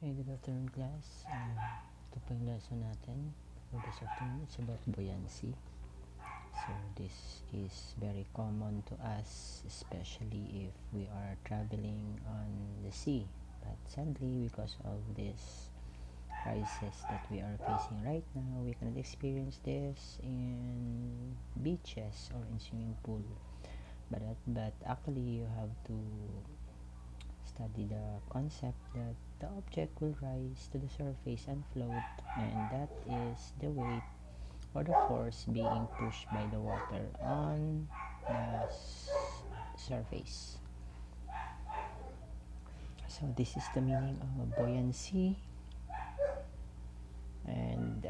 Okay, good afternoon class. Ito po yung lesson natin for this afternoon. It's about buoyancy. So this is very common to us, especially if we are traveling on the sea. But sadly, because of this crisis that we are facing right now, we cannot experience this in beaches or in swimming pool. But actually, you have to study the concept that the object will rise to the surface and float, and that is the weight or the force being pushed by the water on the surface. So this is the meaning of buoyancy, and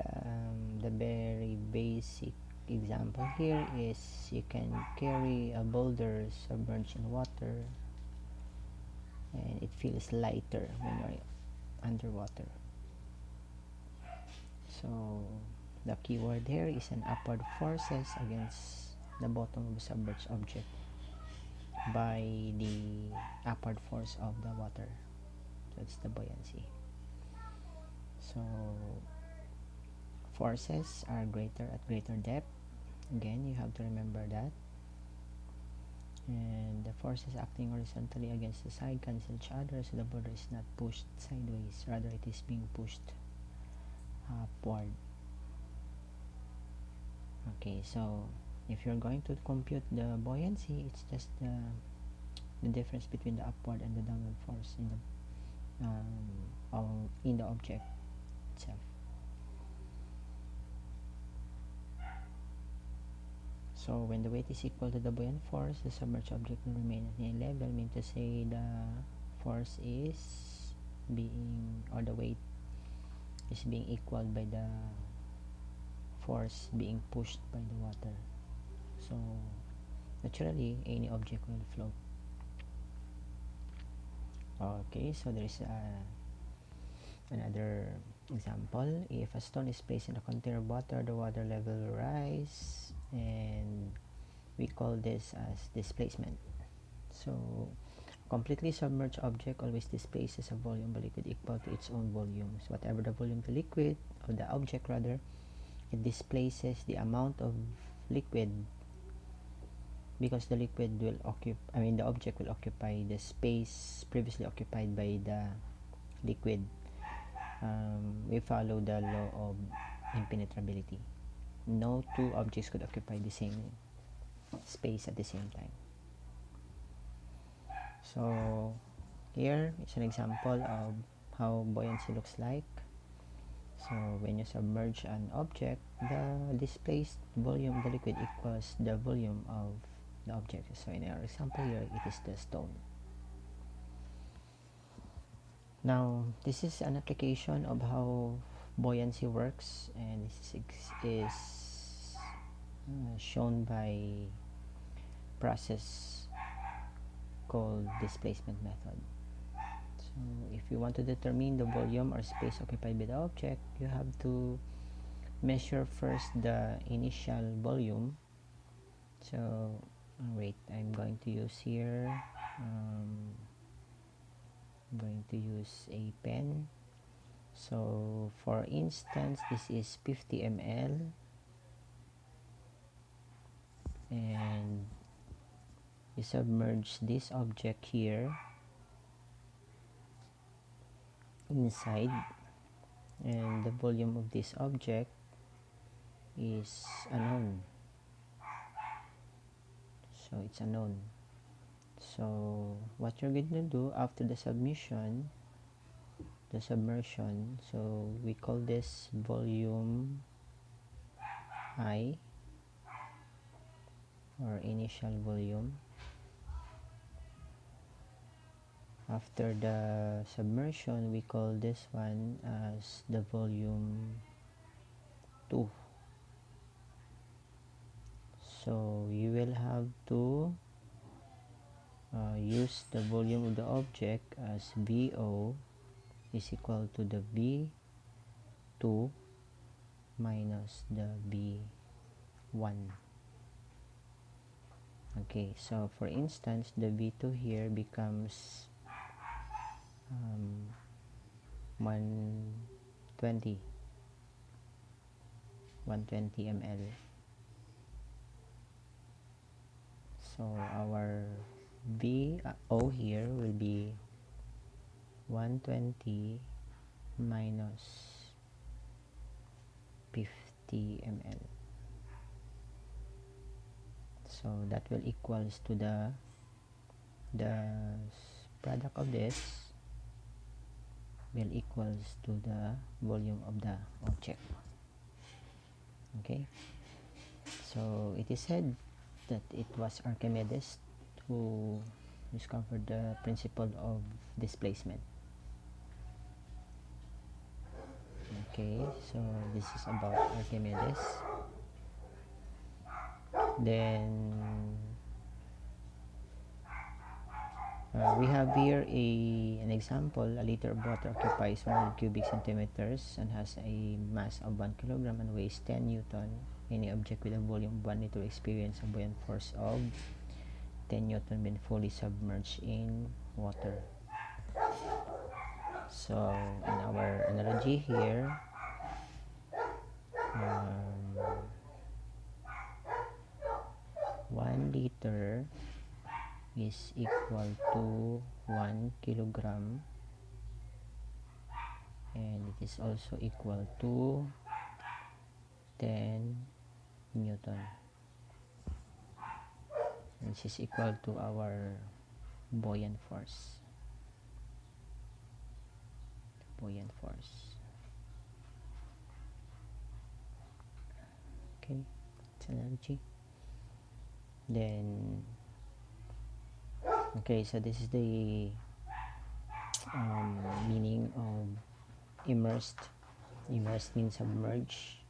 the very basic example here is you can carry a boulder submerged in water and it feels lighter when you're underwater. So the keyword here is an upward forces against the bottom of the submerged object by the upward force of the water. So it's the buoyancy. So forces are greater at greater depth. Again, you have to remember that. And the forces acting horizontally against the side cancel each other, so the boulder is not pushed sideways, rather it is being pushed upward. Okay, so if you're going to compute the buoyancy, it's just the difference between the upward and the downward force in the object itself. So when the weight is equal to the buoyant force, the submerged object will remain at any level, meaning to say the force is being, or the weight is being equaled by the force being pushed by the water. So naturally any object will float. Okay, so there is another example. If a stone is placed in a container of water, the water level will rise, and we call this as displacement. So completely submerged object always displaces a volume of liquid equal to its own volume. So whatever the volume of the liquid, or the object rather, it displaces the amount of liquid, because the liquid will occupy, the object will occupy the space previously occupied by the liquid. We follow the law of impenetrability. No two objects could occupy the same space at the same time. So here is an example of how buoyancy looks like. So when you submerge an object, the displaced volume of the liquid equals the volume of the object. So in our example here, it is the stone. Now this is an application of how buoyancy works, and this is shown by process called displacement method. So if you want to determine the volume or space occupied by the object, you have to measure first the initial volume. So wait, I'm going to use here, I'm going to use a pen. So for instance, this is 50 ml, and you submerge this object here inside, and the volume of this object is unknown. So it's unknown. So what you're going to do after the submersion, so we call this volume I, or initial volume. After the submersion, we call this one as the volume 2. So you will have to use the volume of the object as VO is equal to the V2 minus the V1. Okay, so for instance, the V2 here becomes 120 ml. So our VO here will be 120 minus 50 ml. So that will equals to the product of this will equals to the volume of the object. Okay, so it is said that it was Archimedes who discovered the principle of displacement. Okay, so this is about Archimedes. Then we have here an example. A liter of water occupies 100 cubic centimeters and has a mass of 1 kilogram and weighs 10 newton. Any object with a volume of 1 liter experience a buoyant force of 10 newton when fully submerged in water. So in our analogy here, 1 liter is equal to 1 kilogram, and it is also equal to 10 newton, which is equal to our buoyant force. Okay, it's analogy. Then okay, so this is the meaning of immersed. Immersed means submerged.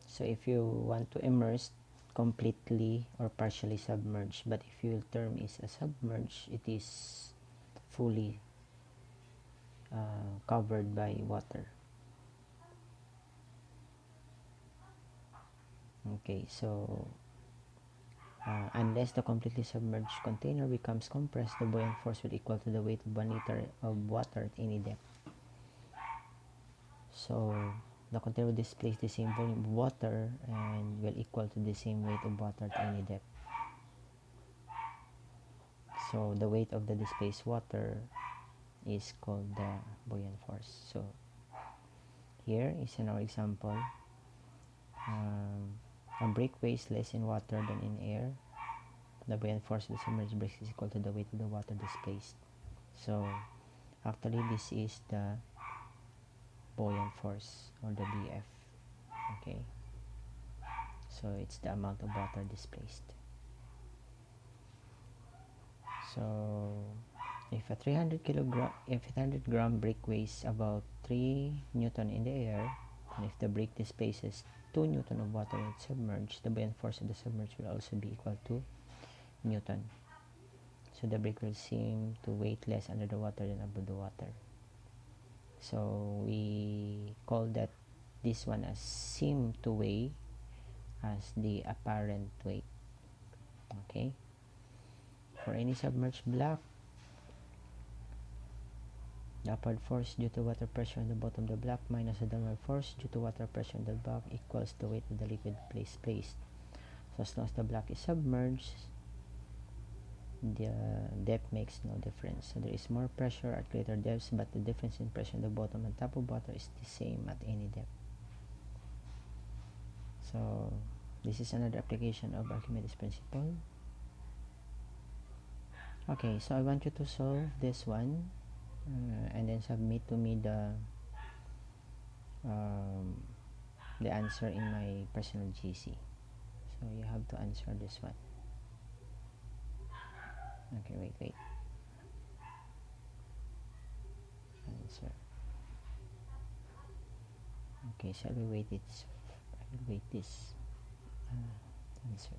So if you want to immerse, completely or partially submerged, but if your term is a submerged, it is fully covered by water. Okay, so unless the completely submerged container becomes compressed, the buoyant force will equal to the weight of 1 liter of water at any depth. So the container will displace the same volume of water and will equal to the same weight of water at any depth. So the weight of the displaced water is called the buoyant force. So here is another example. A brick weighs less in water than in air. The buoyant force of the submerged brick is equal to the weight of the water displaced. So actually this is the buoyant force, or the BF. Okay, so it's the amount of water displaced. So if a 300 gram brick weighs about 3 newton in the air, and if the brick displaces 2 newton of water when it's submerged, the buoyant force of the submerged will also be equal to newton. So the brick will seem to weight less under the water than above the water. So we call that this one as seem to weigh as the apparent weight. Okay, for any submerged block, the upward force due to water pressure on the bottom of the block minus the downward force due to water pressure on the block equals the weight of the liquid placed. So as long as the block is submerged, the depth makes no difference. So there is more pressure at greater depths, but the difference in pressure on the bottom and top of water is the same at any depth. So this is another application of Archimedes principle. Okay, so I want you to solve this one and then submit to me the answer in my personal GC. So you have to answer this one. Okay, wait. Answer. Okay, so I will wait this. Answer.